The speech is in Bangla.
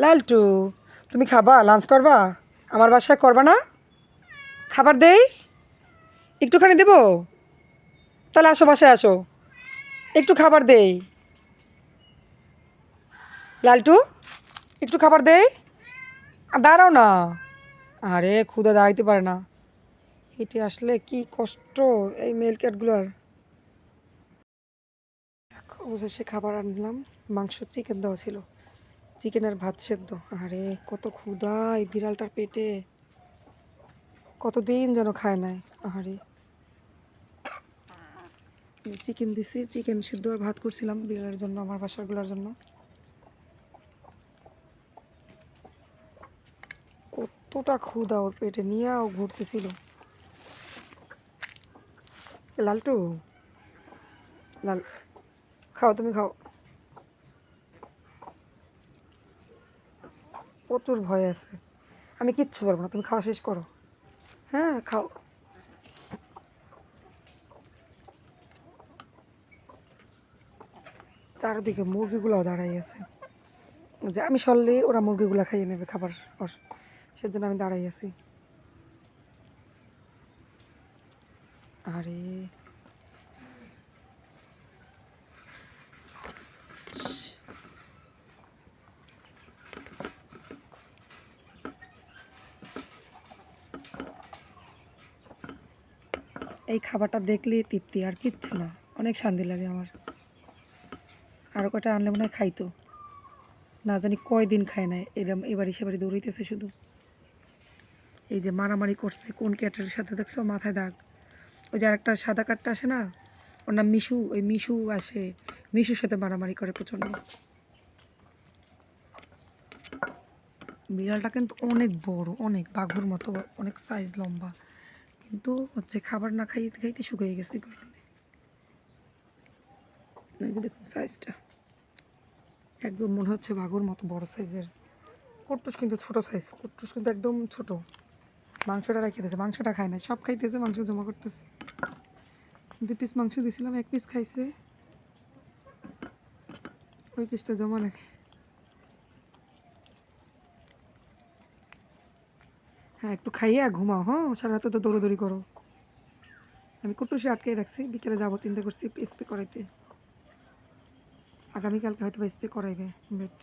লালটু, তুমি খাবা? লাঞ্চ করবা? আমার বাসায় করবা না? খাবার দেই? একটুখানি দেবো? তাহলে আসো, বাসায় আসো, একটু খাবার দেই। লালটু, একটু খাবার দেই। দাঁড়াও না। আরে ক্ষুদা দাঁড়াইতে পারে না, হেঁটে আসলে কি কষ্ট এই মেল ক্যাটগুলোর। অবশেষে খাবার আনলাম। মাংস, চিকেন দেওয়া ছিল, চিকেনের ভাত সেদ্ধ। আরে কত ক্ষুধা এই বিড়ালটার পেটে, কতদিন যেন খায় নাই। আরে চিকেন দিছি, চিকেন সিদ্ধ আর ভাত করছিলাম বিড়ালের জন্য, আমার বাসাগুলোর জন্য। কতটা ক্ষুধা ওর পেটে, নিয়েও ঘুরতেছিল। লালটু, লাল, খাও, তুমি খাও। প্রচুর ভয় আছে, আমি কিচ্ছু পারবো না, তুমি খাওয়া শেষ করো। হ্যাঁ খাও। চারদিকে মুরগিগুলো দাঁড়াই আছে, যে আমি সরলে ওরা মুরগিগুলো খাইয়ে নেবে খাবার ওর, সেজন্য আমি দাঁড়াই আছি। আরে এই খাবারটা দেখলেই তৃপ্তি, আর কিচ্ছু না, অনেক শান্তি লাগে আমার। আরও কটা আনলে মনে হয় খাইতো, না জানি কয়দিন খায় না, এরম এবারই সেবারই দৌড়াইতেছে শুধু। এই যে মারামারি করছে কোন ক্যাটের সাথে দেখছো, মাথায় দাগ। ওই যে আরেকটা সাদা কাঠটা আসে না, ওর নাম মিশু, ওই মিশু আসে, মিশুর সাথে মারামারি করে প্রচণ্ড। বিড়ালটা কিন্তু অনেক বড়, অনেক বাঘুর মতো, অনেক সাইজ, লম্বা, কিন্তু হচ্ছে খাবার না খাইতে খাইতে শুকিয়ে গেছে কয়েকদিনে। এই যে দেখুন সাইজটা, একদম মনে হচ্ছে বাঘুর মতো বড় সাইজের। কুট্টুস কিন্তু ছোট সাইজ, কুট্টুস কিন্তু একদম ছোট। মাংসটা রেখে দিয়েছে, মাংসটা খায় না, সব খাইতেছে, মাংস জমা করতেছে। 2 পিস মাংস দিয়েছিলাম, 1 পিস খাইছে, ওই পিসটা জমা রাখে। হ্যাঁ একটু খাইয়ে ঘুমাও, হ্যাঁ সারা রাতে তো দৌড়োদৌড়ি করো। আমি কুট্টুসে আটকে রাখছি, বিকেলে যাবো চিন্তা করছি স্প্রে করাইতে। আগামীকালকে হয়তো স্প্রে করাইবে বেড।